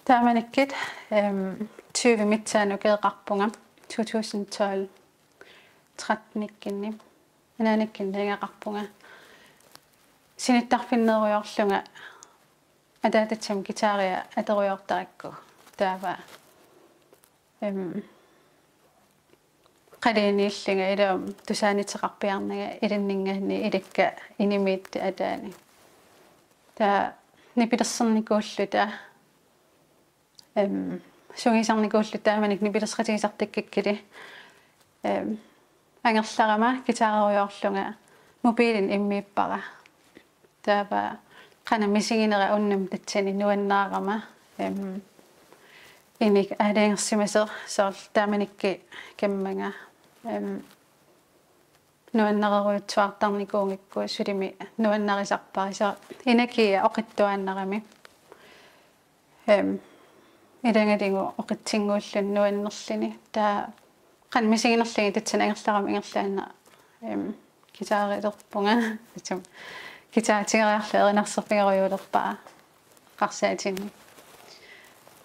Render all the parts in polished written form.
Taamanakit 20 mitsaanukеэqarpunga 2012 13-nikkinni anaanikkinniingaqarpunga sinittarfinneruyorlunga атаататсам гитариа атеруйортаракку таава qaliiniillunga ilum tusaaniteqarpiarnaga ilinningaanni ilikka inimiit ataani taa nipilersernikulluta sungisarnikullu taamanik nipilersqatigisartikkikkili angerlarama gitaareriorlunga mobiilin immiippara taava qana misiginera unnam tatsani nuannaarama inik aaleangersimaser soorl taamanikki kammanga nuannereruutsuartarnikuungikku sulimi nuannarisarparisa inakia oqittuaannarami ilangalingu oqitsinguullun nuannerlini taa qan misiginerlagi tatsan angerlarama ingerlaanna gitaarilerpunga tatsam gitaatigerearlu erinarserpingerujuulerpaa qarsaatini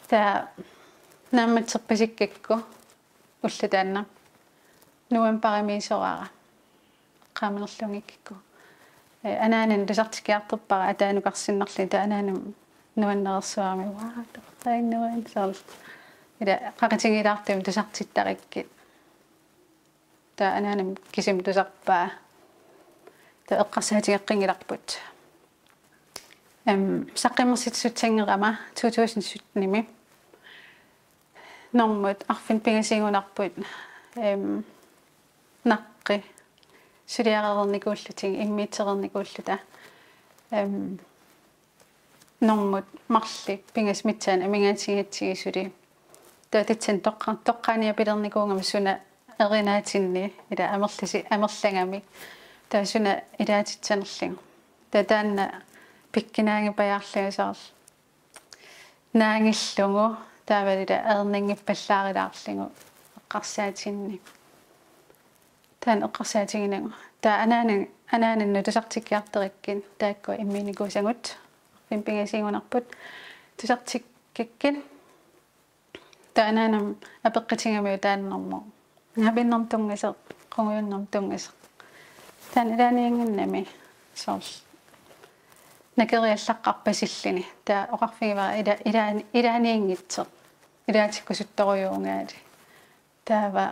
taa naammatserpasikkakku ullataanna nuan paramiisoraara qaamenerlungikkikku anaanan lusartikiarterpara ataanukarsinnerli taa anaanam nuannerersuarmi waa tainnuan soorl ila qaqatigilaartum tusartittarikkit taa anaanam kisim tusarpaa taa eqqarsaatigeqqingilarput saqqimersitsutsangerama 2017nimi normut arfin pingasigunarput naqqi suliarerernikuulluting immiitserernikuulluta normut marli pingasmitsaan amingaatigitsigisuli taatitsan toqqaania pilernikuungama suna erinaatinni ila amerlangami taasuna ilaatitsanerlingu tataanna pikkinaangipajaarlugasaarl naangillungu taavalila erninngippallaarilaarlingu eqqarsaatiginni taan eqqarsaatiginangu taa anaanan tusartikkiarterikkin taakkua immiinikuusangut pimpingasigunarput tusartikkakkin taa anaanam apeqqatingamiu taannermo ngabinnertungaseq qunguyunnertungaseq taan ilaaniangannami soorl nakeriallaqqarpasillini taa oqarfigivara ilaaniangitseq ilaatikkusuttorujuungaali taava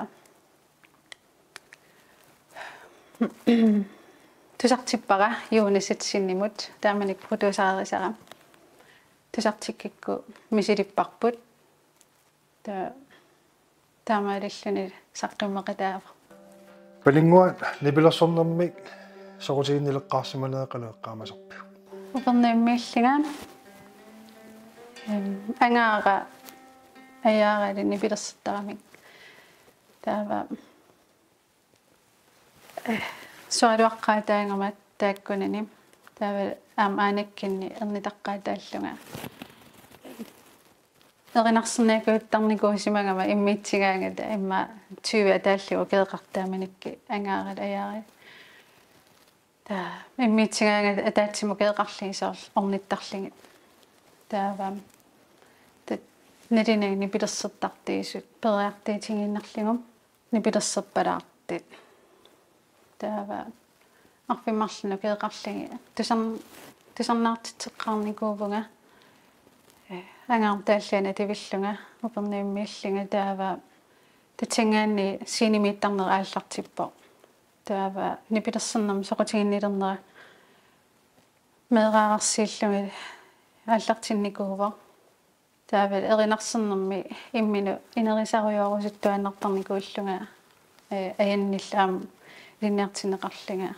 tusartippara juunisatsinimut taamanik produsaarisara tusartikkikku misilipparput taa taamaalilluni saqqimmeqataava palingua nipilersornermik soqutiginnileqqaarsimaneeqalueqqaamaserpiu uperniimmiillinga angaara ayaarali nipilersertaramik taava sualuaqqaataangamat taakkunani taava aanakkinni ernitaqqaataallunga erinarserniakuuttarnikuusimagama immiitsigaangata imma 20 ataallugu keeqartaamanikki angaaral ayaari taa immiitsigaangata ataatsimu keeqarligisoorl ornittarlingit taava tat nalinag nipilersertartiisut periartiitinginnarlingum nipilerserpalaartit taava arfimmarlunu keeqarligi tusarnaartitseqqarnikuuvunga angaartaalluana tivillunga uperniimmiillinga taava tatsangaanni siinimiittarnera aallartippo taava nipilersernam soqutiginnilernera meeraararsiillunga aallartinnikuuvo taava erinarsernermi imminu inerisarujoorusuttuannartarnikuullunga ajannillaam linniartineqarlinga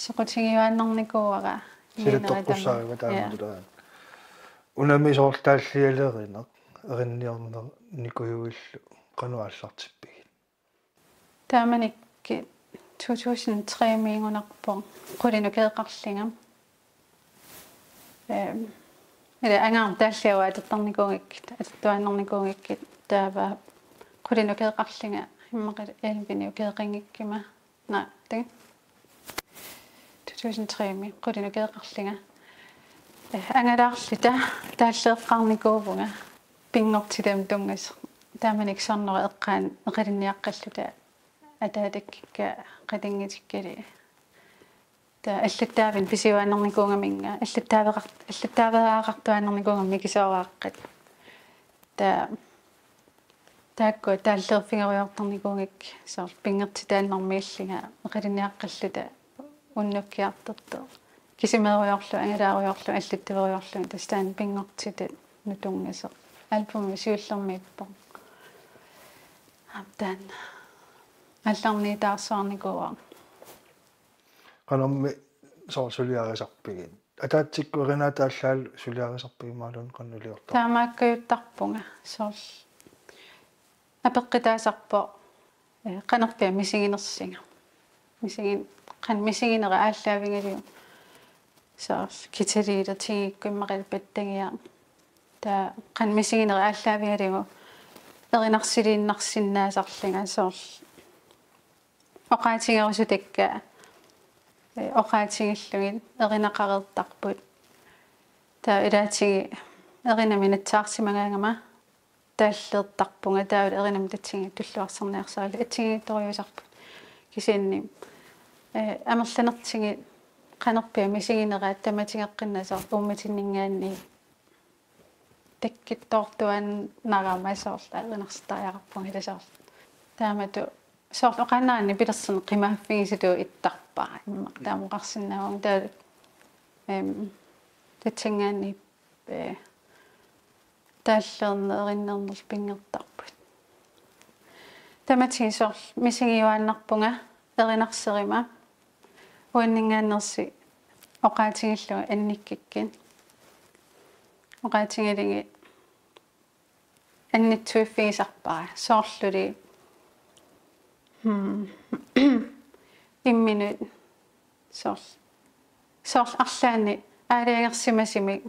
soqutigiuannarnikuuara silittorpussaaruga taamutulaa unami soortaallialerineq erinniarnernikuyuillu qanuallartippigit taamanikki 2003 miingunarpo qulinu keeqarlingam ila angaartaalliawa atertarnikuungikkit atertuannarnikuungikkit taava qulinu keeqarlinga immeqil elvini keeqingikkima na tag 2003 qulinu keeqarlinga angalaarsita taallеэqqarnikuuvunga pingortilem tungas taamanik sarnera eqqaan eqalinniaqqalluta ataatakka qatingitikkali ta allattaavin pisiuannernikuungaminga allattaaveaqartuannernikuungammi kisooraaqqat ta taakku taalleerfingeriortarnikuungik soor pingertitaannermiillinga eqalinniaqqalluta unnukkiartortu kisimeeriorlu angalaariorlu allattaveriorlu tastaan pingortitat nutungaso albumi siullermiippo amtan алларни таарсаарникуа qanammi soorsuliarisarpigit ataatsikku erinaataallаал suliarisarpigimaalun qannuliorta таамааккаютарпунга соорл апеққитаасарпо qanerpia misiginersinga misigin qan misiginera ааллаавингалиу соорл киталиилертигикку иммақалпаттагиа та qan misiginera ааллаавингалиу эринарсилииннарсиннаасарлинга соорл оқаатигерусутакка оқаатигиллугит эринақарертарпут та илаатиги эринаминатсаарсимагаангама тааллеэртарпунга таавал эринам татсиги туллуарсерниарсаали атсигиторюусарпут кисианни амерланертиги qanerpia misigинера таматигеққиннасаар уумматиннингаанни таккиттоортуан нагаамасоорла эринарстариақарпунга иласоор таамату соорл оқаннаани пилерсен қимааффигиситу иттарпаа имма таамоқарсинаавун таа татсингаани тааллернериннернер пингертарпут таматиги соорл мисигиуааннарпунга эринарсерима уаннингааннерси оқаатигиллуга анниккиккин оқаатигилиги аннитсуиффигисарпаа соорлули имминут соорл арлаани аалиагерсимасими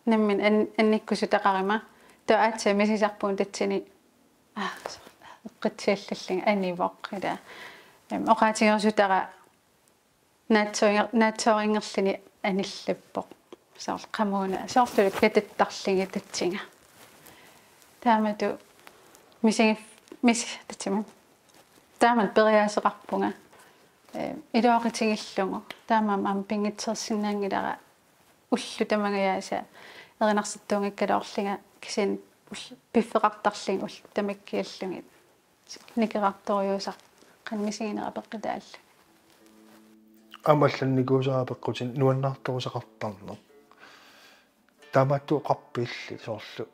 наммин анниккусутақарима таатса мисисарпуун татсини эққитсиаллаллинга анивоқ ила оқаатигерсутара наатсорингерлини аниллаппоқ соорл қамууна соорлули кататтарлиги татсинга таамату мис татсима таамат периаасеқарпунга илуақитигиллугу таамаам пингитсерсиннаангилара уллу тамагаяаса эринарситтуунгиккалоорлига кисин пиффеқартарлиги уллу тамаккиаллугит никеқарторюусар қанмисигинера пеққитаалла амалланникуусараа пеққутин нуаннаарторусақартарнер таамаатту қарпиилли соорлу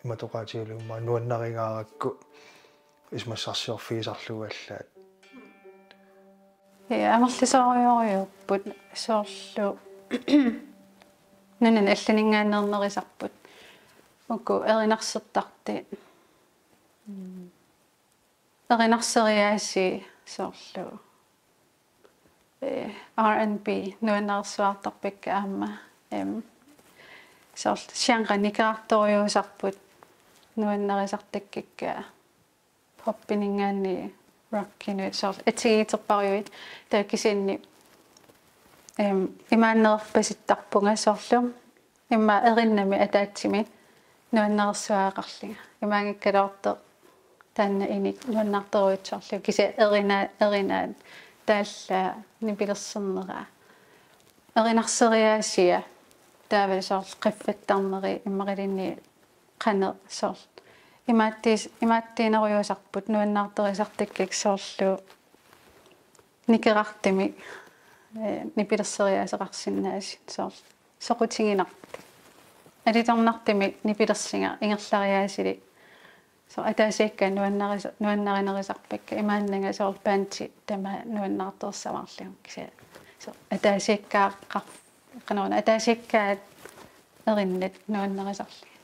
иматоқаатигулуумма нуаннаригааракку исмассарсиорфигисарлугаллаат амерлисоориориуппут соорлу нунан алланингааннернерисарпут уку эринарсертарти эринарсериааси соорлу R&B нуаннерсуартарпакка аама соорлу сианга никеарторюусарпут нуаннерисартаккикка поппинингаани роккину соорлу атигиитерпариуит тааккисианни имааннерпаситтарпунга соорлу имма эриннами атаатсими нуаннерсуаақарлига имаангиккалоорто таанна иник нуаннарторуитсоорлу киса эринаа таалла нипилерсернера эринарсериаасия таавал соорлу қиффаттарнери иммақилинни қане соорлу имааттиинеруйусарпут нуаннаарторисартаккик соорлу никерартими нипилерсериаасеқарсиннааси соорлу соқутигинар алиторнартими нипилерсинга ингерлариаасили со атаасиакка нуаннаринерисарпакка имааннага соорлу паанти тама нуаннаарторсаварлигу киса со атаасиаккаа канаруна атаасиаккаат эриннат нуаннерисарли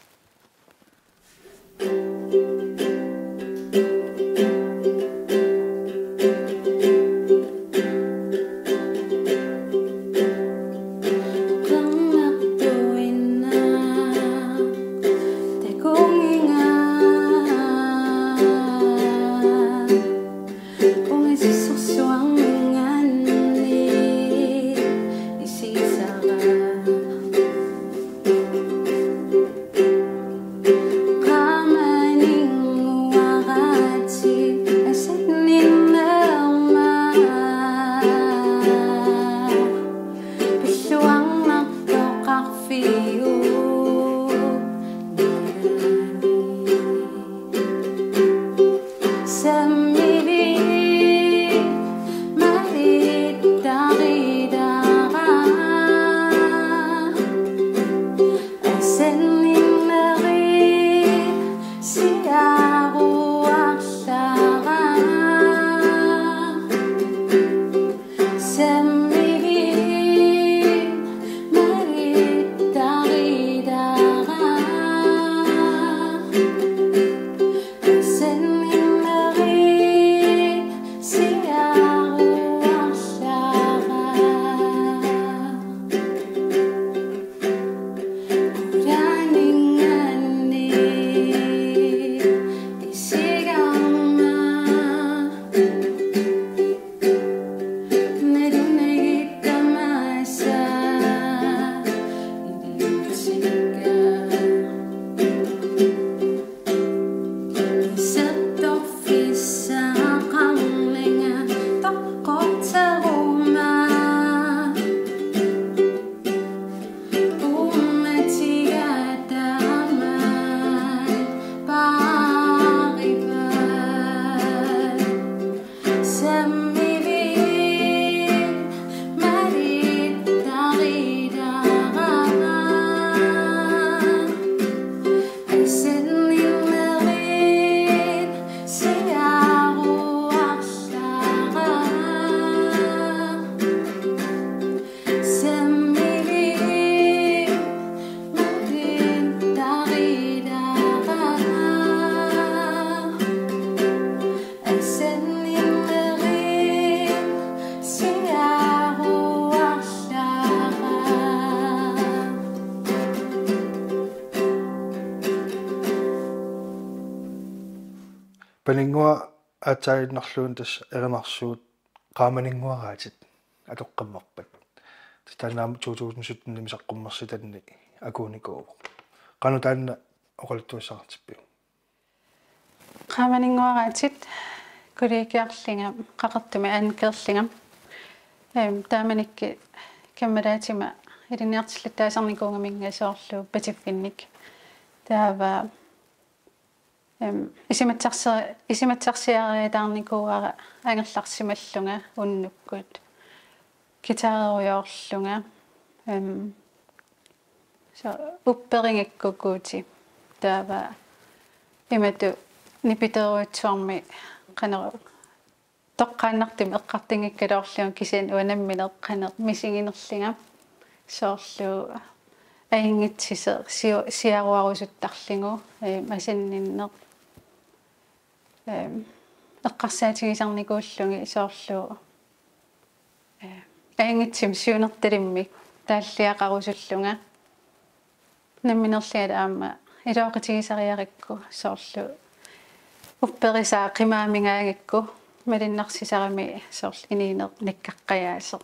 Paningua atsainnerluun tas erinarsuut qaamaninguaraatit atoqqammarpat tanaam 2017 nimisaqqummерситанни акууникуу qanu taanna oqalittuissaqartippiu qaamaninguaraatit kuliikiarlinga qaqartumi aankerlinga taamanikki kammalaatima iliniartillataasarnikuungamingasoorlu patiffinnik taava isimatsaarsiareetaarnikuuara angerlarsimallunga unnukkut kitaareriorlunga so upperingikkukuuti taava imatu nipiteruutsuarmi qaneru toqqaannartim eqqartingikkaloorlunga kisin uanammineq qaneq misinginerlinga soorlu aingitsise siaruarusuttarlingu masinninneq eqqarsaatigisarnikuullungi soorlu aingitsim suunertalimmik taalliaqarusullunga namminerliala aama ilooqitigisariarikku soorlu upperisaa qimaamingaangikku malinnarсисарами soorlu iniineq nikkaqqayaaseq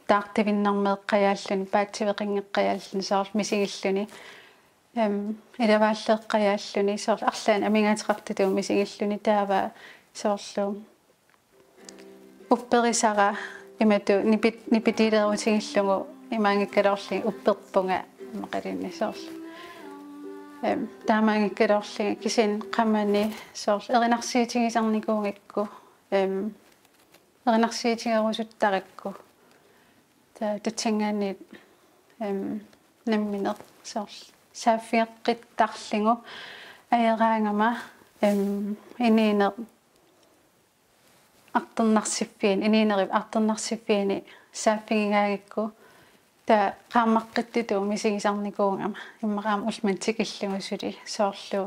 taartivinnarmeeqqajaalluni paatsiveqingeqqajaalluni soorlu misigilluni ilavaalleeqqajaalluni soorlu arlaan amingaatiqartutuu misigilluni taava soorlu upperisara imatu nipitiilerutigillugu imaangikkalorli upperpunga maqalinni soorlu taamaangikkalorli kisin qammani soorlu erinarsiitigisarnikuungikku erinarsiitigerusuttarakku tatsingaani nammineq soorlu saaffieqqittarlingu aeraangama iniineq iniinerip arternarsifiini saaffigingaagikku ta qaammaqqittituu misigisarnikuungama immaqaama ulmantikillungusuli soorlu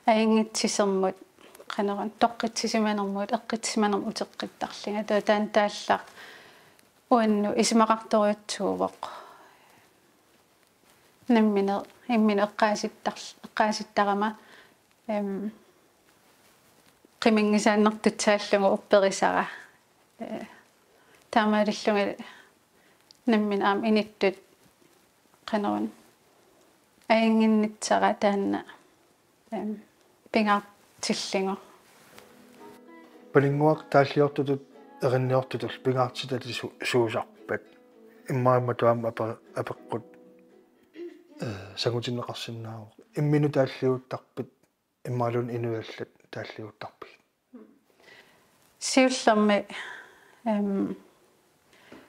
aingitsissermut qaneran toqqitsisimanermut eqqitsimanerm uteqqittarlinga taan taallaq uannu isimaqartoriutsuuvoq nammine immine eqqaasittarama qimingisaannertutsaallungu upperisara taamaalillunga nammin aam inittut qaneran ainginnitsara taanna pingaartillingu palinguaq taalliortutut erinniortutul pingaartitati suusarpat immaamma tuam apeqqut сагутиннеқарсинааву иммину тааллиуттарпит иммаалун инуяллат тааллиуттарпит сиуллерми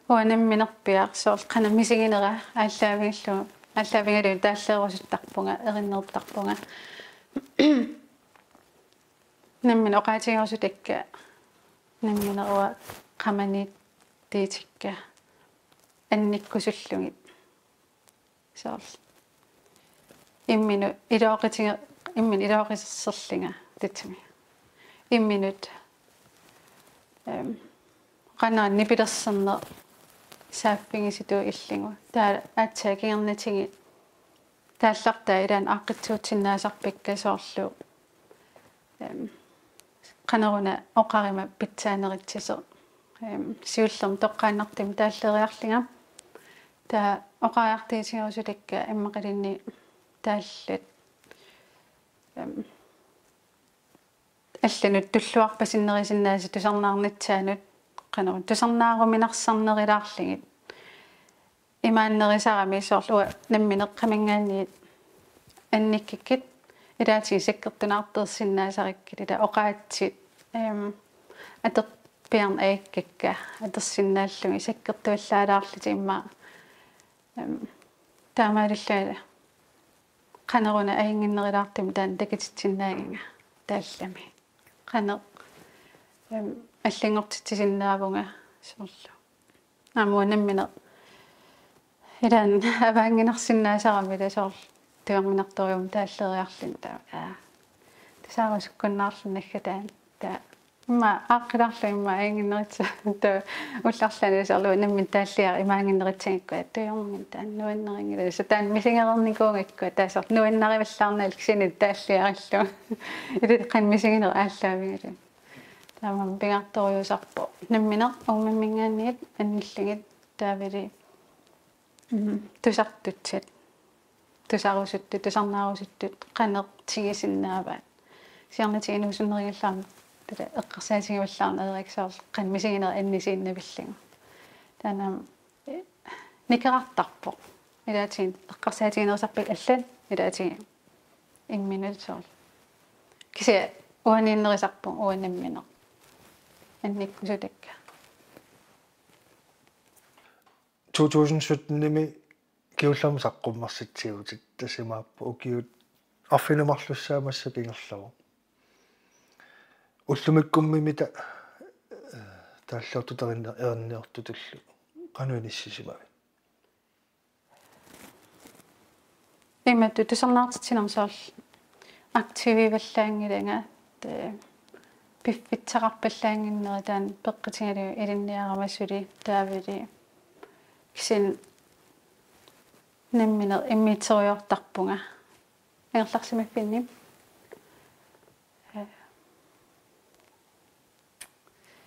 уанамминерпиар соорл қана мисигинера ааллаавигаллу тааллеерусуттарпунга эриннертарпунга наммин оқаатигерусутакка намминеруа қаманит тиитикка анниккусуллугит соорл иммину илооқисерлинга титсими имминут qanaan nipilerserner saaffingisitu illingu taa aatsaakingernatigi taallartaa ilaan aaqqitsuutsinnaasarpikka soorlu qaneruna oqarima pitsaaneritsise siullerm toqqaannartim taalleriarlinga taa oqariartiisigerusutakka immaqilinni taallat алланут туллуарпасиннерисиннааси тусарнаарнатсаанут qanarun тусарнааруminarсарнерилаарлигит имааннерисарами соорлуа намминеққамингаанниит анниккиккит илаати саккертунаартерсиннаасариккит ила оқаатсит атерпиарн аиккакка атерсиннааллуги саккертуаллаалаарлити имма таамаалиллаа qanaruna аингиннерилаартим таан такититсиннаагинга тааллами qane аллингортитсиннаавунга соорлу амуанаммине илаан аваангинарсиннаасарами тасоор туарминарториум тааллериарлин таа тасаарусуккуннаарлуннаггатаан таа имма ааққиларлу имма аингиннеритса таа улларлани соорлу наммин тааллиар имаангиннеритсагиккуа туйормин таан нуаннерингила сатаан мисингерерникуунгаккуа таасоор нуаннариваллаарнаал кисинит тааллиариллу илит қан мисингинер ааллаавигалу таамам пингаарториусарпо намминер аумаммингаанниит анниллигит таавили тусартутсат тусарусутту тусарнаарусуттут qanер тигисиннааваат сиарнатигинусуннеригаллаама тала эққарсаатигиваллаарна эриксаарл қан мисигинер аннисииннавиллигу таанам никерартарпо илаатигин эққарсаатигинерсарпит аллан илаатиги имминутсоор кися уаниннерисарпу уанамминер анниккусутакка 2017-ними киуллам саққуммарситсиутит тасимааппу укиут арфинумарлуссаамасса пингерлаву уллумиккуммимита тааллаутутериннер эрнниортутуллу qanuniссисимави иммату тусарнаартитсинерсоорл актививаллаангиланга пиффитсақарпаллаангиннери таан пеққитингалу илинниарамассули таавили кисин намминер иммитериортарпунга ерларсимаффинни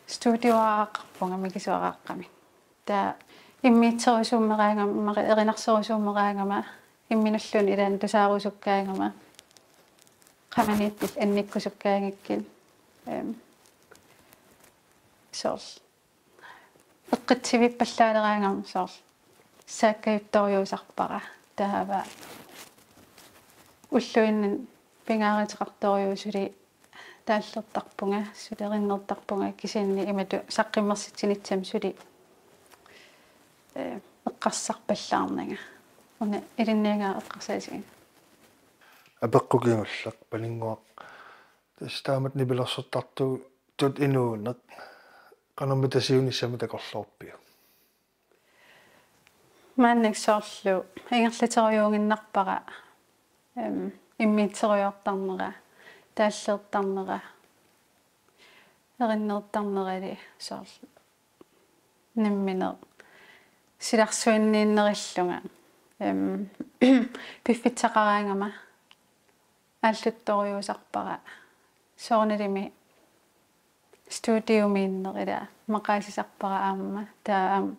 студиоаақарпунга микисуарааққами таа иммитерисууммераангама мари эринарсерусууммераангама имминуллун илаан тусаарусуккаангама qamaniittil annikkusukkaangikkin soorl eqqitsivippallaaneraangam soorl saakkajuttoriusarpara taava ulluinnin pingaaritiqartoriusuli taallertarpunga sulerinnertarpunga kisinni imatu saqqimmersitsinitsam suli eqqarsarpallaarnanga una ilinnianga eqqarsaasiga апеққукингуллақ палингуақ тастаамат нибилерсертарту тут инуунеқ qanarmi tasiunissami takorlorpiu маанник соорлу ингерлатериунгиннарпара иммитериортарнера тааллертарнера эриннертарнерали соорлу намминер силарсуиннииннериллунга пиффитсақараангама аллутториусарпара соорнилими студиумииннерила мақаасисарпара аама таа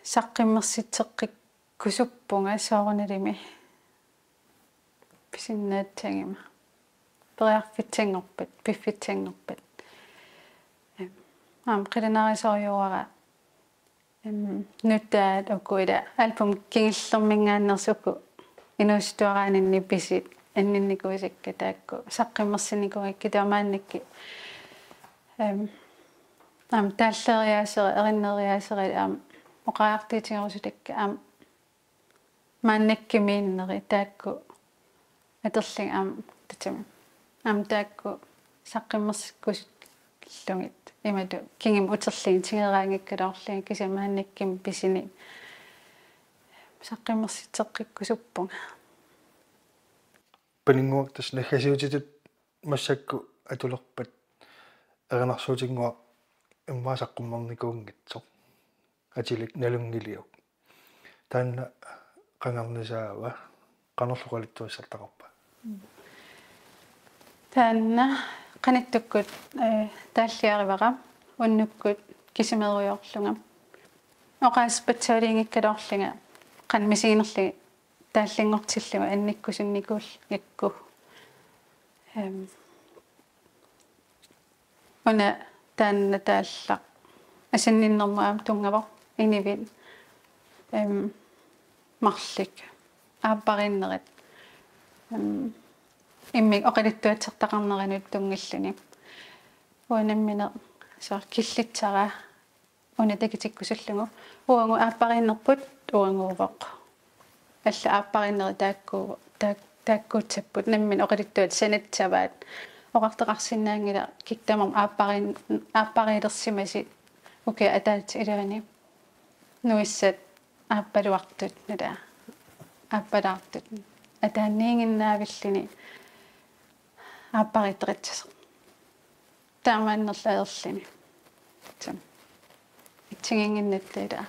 саққиммерситеққик кусуппунга соорнилими писиннаатсагима периарфитсангорпат пиффитсангорпат аам қилинарисориуара nutaat ukuida album kingillermingaannersuku inustuaraanинни pisit anninnikuisikka taakku saqqimmersinnikuikki taamaannikki taalleriaaseri erineriaaseri oqaartiitingerusutakka maannakkimiinneri taakku aterling tatami taakku saqqimmersikkullungit imatu kingim uterliin tingeraangikkalorling kisamaannakkim pisini saqqimmersitteqqikkusuppunga paninguaq naggasiutitut massakku atulerpat ernersuutinguaq immaasaqqummernikuungitsoq atilik nalungiliuq taanna qangarnisaava qanerluqalittuissartaqarpa taanna qanittukkut taalliarivara unnukkut kisimeruyorlunga oqaaspatsaaliingikkalorlinga qanmisiinerligi тааллингортиллуга анниккусунникуул якку она таанна таалла асанниннэрмаам тунгавар инивит марлик ааппариннерит иммик оқалиттуатсертақарнеринут тунгиллуни уанаммине саар киллитсара уна такитиккусуллугу уангу ааппариннерпут уангуувоқ алла ааппариннери тааккуутсаппут наммин оқалиттуат санатсаваат оқартеқарсинаангила киктамам ааппарилерсимасит уке атаат илаани нуиссат ааппалуартут нала ааппалаартут атаанниингиннаавиллини ааппаритеқатсасеқ таамааннерлаерлини там итсигингиннаттаила